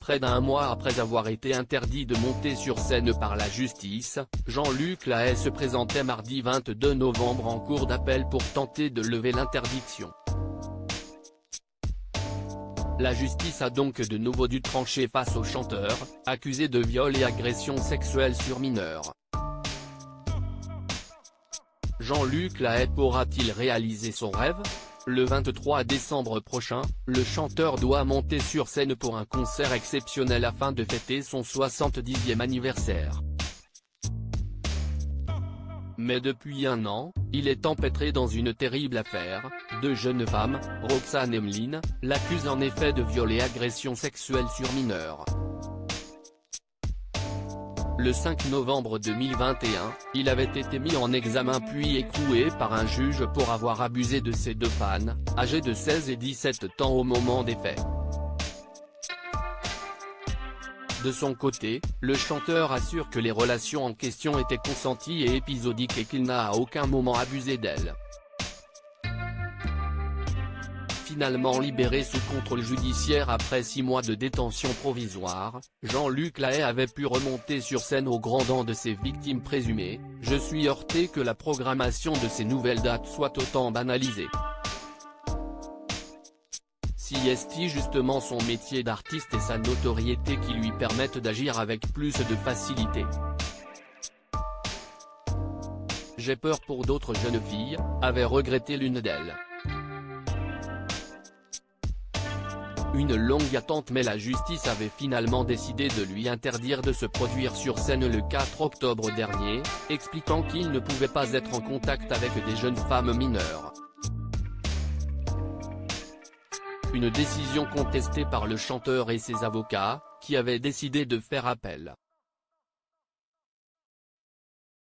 Près d'un mois après avoir été interdit de monter sur scène par la justice, Jean-Luc Lahaye se présentait mardi 22 novembre en cour d'appel pour tenter de lever l'interdiction. La justice a donc de nouveau dû trancher face au chanteur, accusé de viol et agression sexuelle sur mineur. Jean-Luc Lahaye pourra-t-il réaliser son rêve ? Le 23 décembre prochain, le chanteur doit monter sur scène pour un concert exceptionnel afin de fêter son 70e anniversaire. Mais depuis un an, il est empêtré dans une terrible affaire. Deux jeunes femmes, Roxane et Emeline, l'accusent en effet de viol et agression sexuelle sur mineurs. Le 5 novembre 2021, il avait été mis en examen puis écroué par un juge pour avoir abusé de ses deux fans, âgés de 16 et 17 ans au moment des faits. De son côté, le chanteur assure que les relations en question étaient consenties et épisodiques et qu'il n'a à aucun moment abusé d'elles. Finalement libéré sous contrôle judiciaire après 6 mois de détention provisoire, Jean-Luc Lahaye avait pu remonter sur scène au grand dam de ses victimes présumées. « Je suis heurté que la programmation de ces nouvelles dates soit autant banalisée. Si est-il justement son métier d'artiste et sa notoriété qui lui permettent d'agir avec plus de facilité. J'ai peur pour d'autres jeunes filles », avait regretté l'une d'elles. Une longue attente mais la justice avait finalement décidé de lui interdire de se produire sur scène le 4 octobre dernier, expliquant qu'il ne pouvait pas être en contact avec des jeunes femmes mineures. Une décision contestée par le chanteur et ses avocats, qui avaient décidé de faire appel.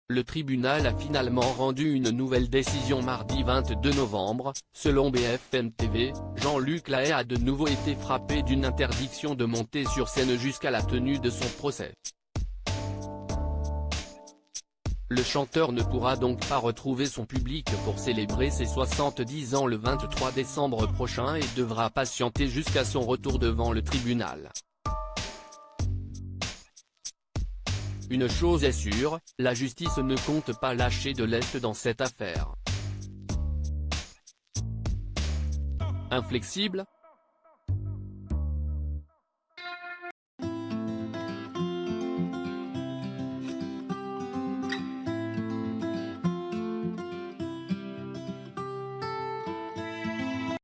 Le tribunal a finalement rendu une nouvelle décision mardi 22 novembre, selon BFM TV, Jean-Luc Lahaye a de nouveau été frappé d'une interdiction de monter sur scène jusqu'à la tenue de son procès. Le chanteur ne pourra donc pas retrouver son public pour célébrer ses 70 ans le 23 décembre prochain et devra patienter jusqu'à son retour devant le tribunal. Une chose est sûre, la justice ne compte pas lâcher de lest dans cette affaire. Inflexible,